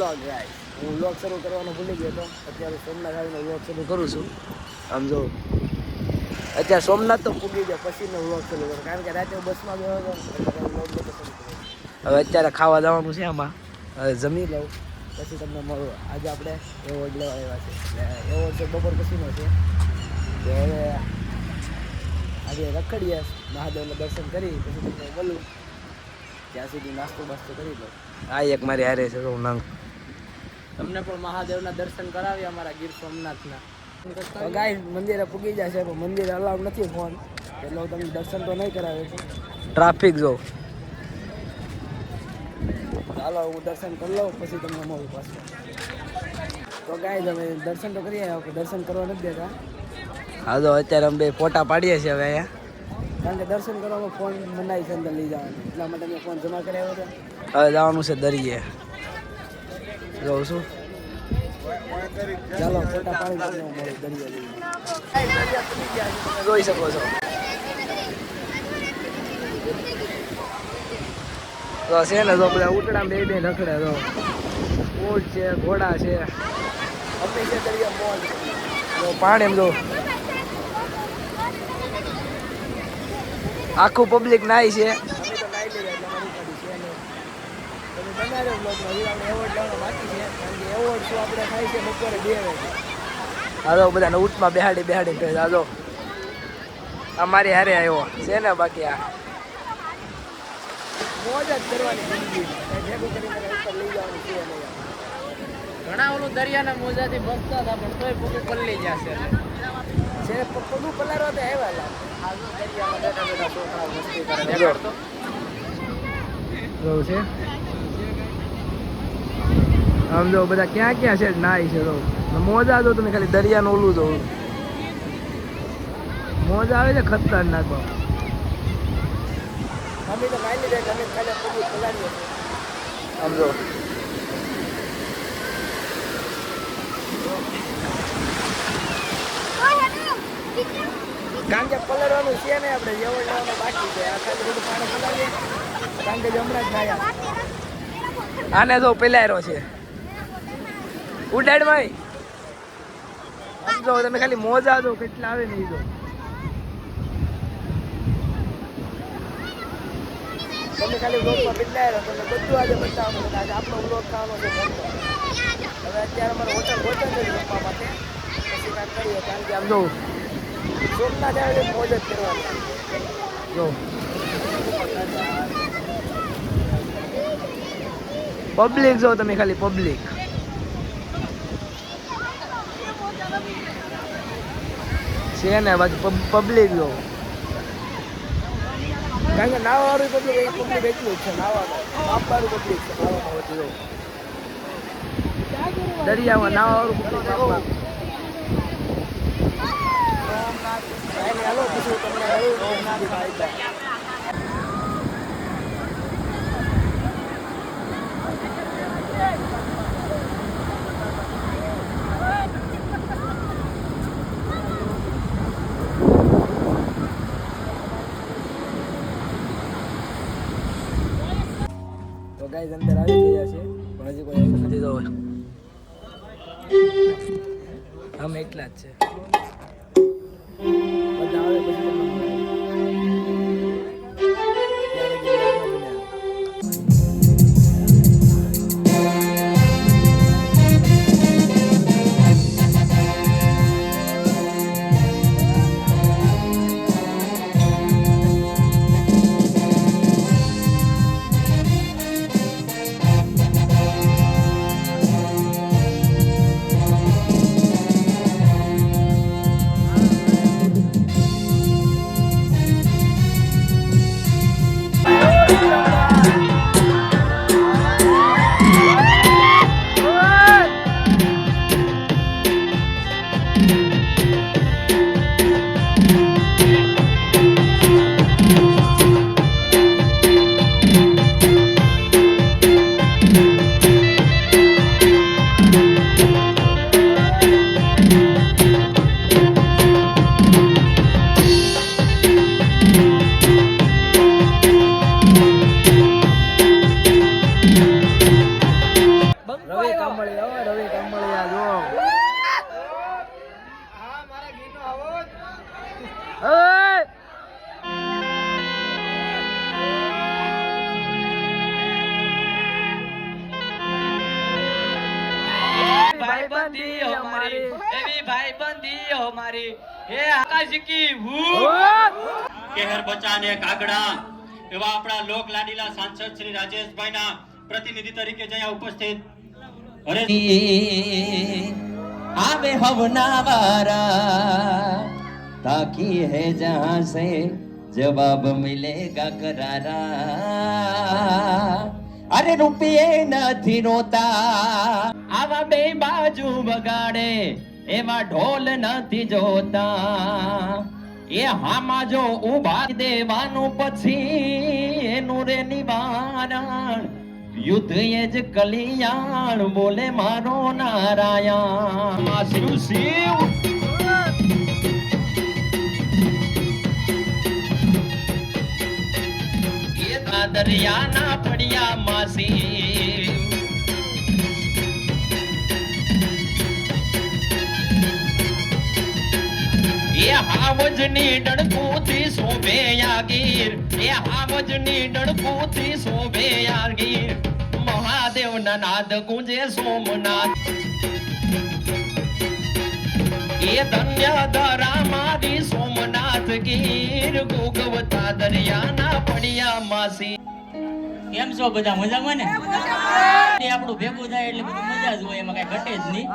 vlog guys હું vlog શરૂ કરવાનો ભૂલી ગયો હતો અત્યારે સોમનાથ આવીને વ્લોગ શરૂ કરું છું આમ જો અત્યારે સોમનાથ તો પૂગી જાય પછીનો વ્લોગ શરૂ કરું કારણ કે રાતે બસમાં ગયો હતો એટલે વ્લોગ નહોતો શરૂ કર્યો હવે અત્યારે ખાવા જવાનું છે આમાં હવે જમી લઉં પછી તમને મળું આજે આપણે એવોર્ડ લેવા આવ્યા છે એટલે એવોર્ડ છે બપોર પછીનો છે તો હવે આજે રખડીએ મહાદેવના દર્શન કરી પછી તમને મળું ત્યાં સુધી નાસ્તો બાસ્તો કરી લો આ એક મારી હારે છે તો નંગ તમને પણ મહાદેવના દર્શન કરાવી અમારા ગીર સોમનાથના ગાય મંદિરે પૂગી જાય છે પણ મંદિરે અલાઉડ નથી ફોન એટલે હું તમને દર્શન તો નહીં કરાવે છું ટ્રાફિક જો ચાલો હું દર્શન કરી લઉં પછી તમને મળું પાછું તો ગાય તમે દર્શન તો કરી આવ્યા દર્શન કરવા નથી દેતા હા તો અત્યારે અમે ફોટા પાડીએ છીએ હવે અહીંયા કારણ કે દર્શન કરવામાં ફોન મનાય છે અંદર લઈ જવાનું એટલા માટે મેં ફોન જમા કરાવ્યો હતો હવે જવાનું છે દરિયે જોઉં છું ચાલો ફોટા પાડી મળે દરિયા જોઈ શકો છો તો છે ને તો બધા ઉટડા બે રખડે તો ઊંટ છે ઘોડા છે અમે છે દરિયા મોજ પાણી એમ જો આખું પબ્લિક નાય છે હાલો બધાને ઊંટમાં બેહાડી કહે આજો અમારી હારે આવ્યો છે ને બાકી આ મોજ જ કરવાની ઘણા ઓલું દરિયાના મોજાથી બચતા હતા પણ તોય પગ પલ્લી જશે છે પગ પલારો તો આવ્યા છે આમ જો બધા ક્યાં ક્યાં છે નાય છે તો મોજા જો તમે ખાલી દરિયાનું ઓલું જો મોજા આવે છે ખતરનાક અમે તો નાઈ લીધા તમે ખાલી પગ પલારીએ આમ જો કારણ કે પલળવાનું છે ને આપણે જેવડ લેવાનું બાકી છે આખા બધું પાણી પલાવીએ કારણ કે હમણાં જ નાયા આને તો પેલાયરો છે ઉડાડ ભાઈ સમજો તમે ખાલી મોજા દો કેટલા આવે ને એ દો તમે ખાલી વ્લોગમાં બદલાય તમને બધું આજે બતાવવાનું આજે આપણો વ્લોગ ખાવાનો છે હવે અત્યારે અમારે હોટલ ગોતન છે જમવા માટે પછી કાંઈક કરીએ કારણ કે આમ જો સોમનાથ આવે મોજ જ કરવાની જો પબ્લિક જો તમે ખાલી પબ્લિક છે ને બાકી પબ્લિક જો કારણ કે નાવાવાળું પબ્લિક એટલું જ છે નાવામાં આપવાળું પબ્લિક છે નાવામાં વધુ જો દરિયામાં નાવાવાળું પબ્લિક હાલો પછી તમને તો ગાઈસ અંદર આવી ગયા છે પણ હજી કોઈ આવ્યું નથી તો અમે એટલા જ છે બધા આવે પછી રવિ કાંબળિયા, રવિ કાંબળિયા જો ભાઈબંધી અમારી એવી ભાઈબંધી અમારી હે આકાશ કી કેહર બચાને કાગડા એવા આપણા લોક લાડીલા સાંસદ શ્રી રાજેશભાઈના પ્રતિનિધિ તરીકે જ્યાં ઉપસ્થિત અરે आवे हवना वारा ताकि है जहां से जवाब मिलेगा करारा अरे રૂપિયે નથી રોતા આવા બે બાજુ બગાડે એવા ઢોલ નથી જોતા એ હામાં જો ઉભા દેવાનું પછી એનું રે નિવારણ યુદ્ધ એ જ કલિયાણ બોલે મારો નારાયણ શિવ શિવ એ દરિયાના પડ્યા માસી એ હાવજની ડણકુથી શોભે યાગીર એ હાવજની ડણકુથી શોભે યાગીર મહાદેવના નાદ ગુંજે સોમનાથ એ ધન્ય ધરા મારી સોમનાથ ગીર ગોગવતા દરિયાના પડ્યા માસી કેમ છો બધા મજામાં ને આપણું ભેગું થાય એટલે બધું મજા જ હોય એમાં કઈ ઘટે જ નહીં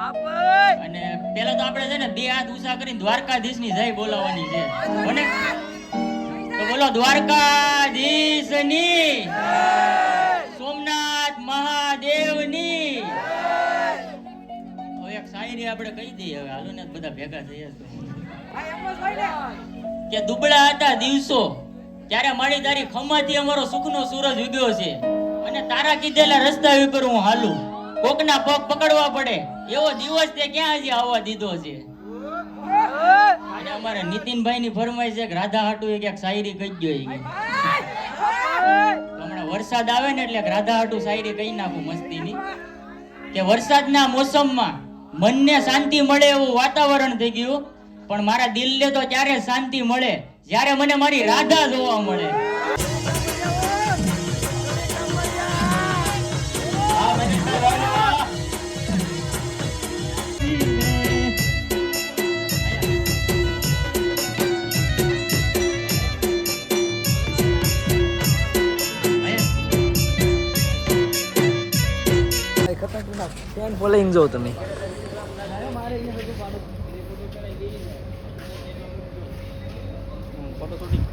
અને પેલા તો આપણે છે ને બે હાથ ઊંચા કરીને દ્વારકાધીશ ની જય બોલાવવાની છે કોને તો બોલો દ્વારકાધીશ ની સોમનાથ મહાદેવ ની હવે એક શાયરી આપણે કહી દઈએ હવે હાલો ને બધા ભેગા થઈએ કે દુબળા હતા દિવસો ત્યારે મારી તારી ખમ્માથી અમારો સુખનો સૂરજ ઉગ્યો છે અને તારા કીધેલા રસ્તા ઉપર હું હાલું કોકના પગ પકડવા પડે એવો દિવસ તે ક્યાં હજી આવવા દીધો છે અને અમારા નીતિનભાઈ ની ફરમાઈશ છે કે રાધા હાટુ એક શાયરી કહી ગયો હમણાં વરસાદ આવે ને એટલે રાધા હાટુ શાયરી કહી નાખું મસ્તીની કે વરસાદના મોસમમાં મનને શાંતિ મળે એવું વાતાવરણ થઈ ગયું પણ મારા દિલને તો ત્યારે શાંતિ મળે જ્યારે મને મારી રાધા જોવા મળે ફેન ફોલોઈંગ જો તમે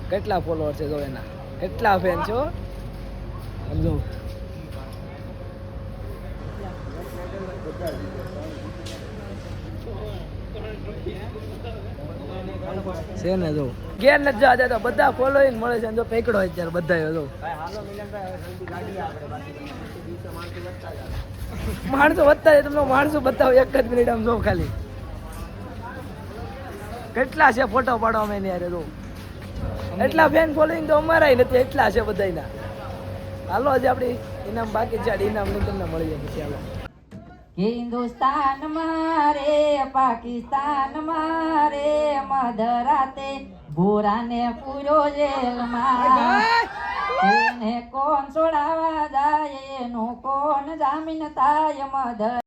કેટલા ફોલોઅર છે જો એના કેટલા ફેન છો સમજો છે ને જો ઘેર નથી જવા દેતા બધા ફોલોઈંગ મળે છે જો પકડો અત્યારે બધા જો માણસો વધતા છે તમને માણસો બતાવો એક જ મિનિટ આમ જો ખાલી કેટલા છે ફોટો પાડવા એની યાર જો એટલા ફેન ફોલોઈંગ તો અમારાય નથી એટલા છે બધાયના હાલો આજે આપણી ઇનામ બાકી છે ઇનામ લઈને તમને મળી જાય પછી હાલો હિન્દુસ્તાન મારે પાકિસ્તાન મારે મધરાતે ભૂરાને પૂર્યો જેલમાં એને કોણ છોડાવા જાય એનું કોણ જામીન થાય મધર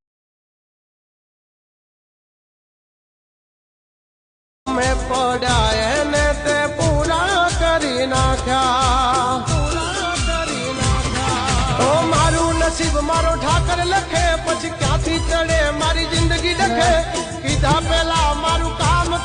મેં પડ્યા એને તે પૂરા કરી નાખ્યા ઓ મારું નસીબ મારો ઠાકર લખે પછી ક્યાંથી ચડે મારી જિંદગી ડખે કીધા પેલા મારું કામ